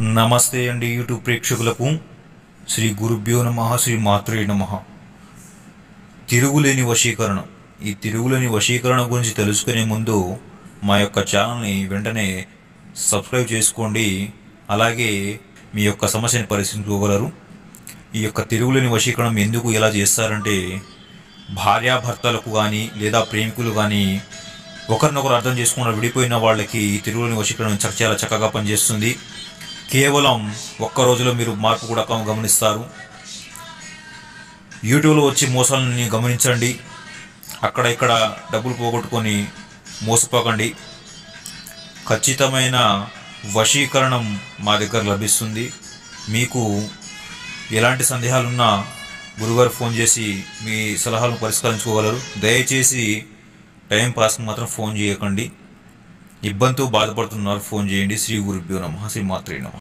నమస్తే అండి యూట్యూబ్ ప్రేక్షకులకు శ్రీ గురుభ్యో నమః శ్రీ మాత్రే నమః. తిరుగులేని వశీకరణ. ఈ తిరుగులేని వశీకరణ గురించి తెలుసుకునే ముందు మా యొక్క ఛానల్ని వెంటనే సబ్స్క్రైబ్ చేసుకోండి. అలాగే మీ యొక్క సమస్యని పరిశీలించుకోగలరు. ఈ యొక్క తిరుగులేని వశీకరణం ఎందుకు ఎలా చేస్తారంటే, భార్యాభర్తలకు కానీ లేదా ప్రేమికులు కానీ ఒకరినొకరు అర్థం చేసుకున్న విడిపోయిన వాళ్ళకి ఈ తిరుగులేని వశీకరణం చాలా చక్కగా పనిచేస్తుంది. కేవలం ఒక్క రోజులో మీరు మార్పు కూడా గమనిస్తారు. యూట్యూబ్లో వచ్చి మోసాలని గమనించండి. అక్కడ ఇక్కడ డబ్బులు పోగొట్టుకొని మోసపోకండి. ఖచ్చితమైన వశీకరణం మా దగ్గర లభిస్తుంది. మీకు ఎలాంటి సందేహాలున్నా గురుగారు ఫోన్ చేసి మీ సలహాలను పరిష్కరించుకోగలరు. దయచేసి టైం పాస్కి మాత్రం ఫోన్ చేయకండి. ఇబ్బందితో బాధపడుతున్నారు, ఫోన్ చేయండి. శ్రీ గురుభ్యో నమః శ్రీ మాత్రే నమః.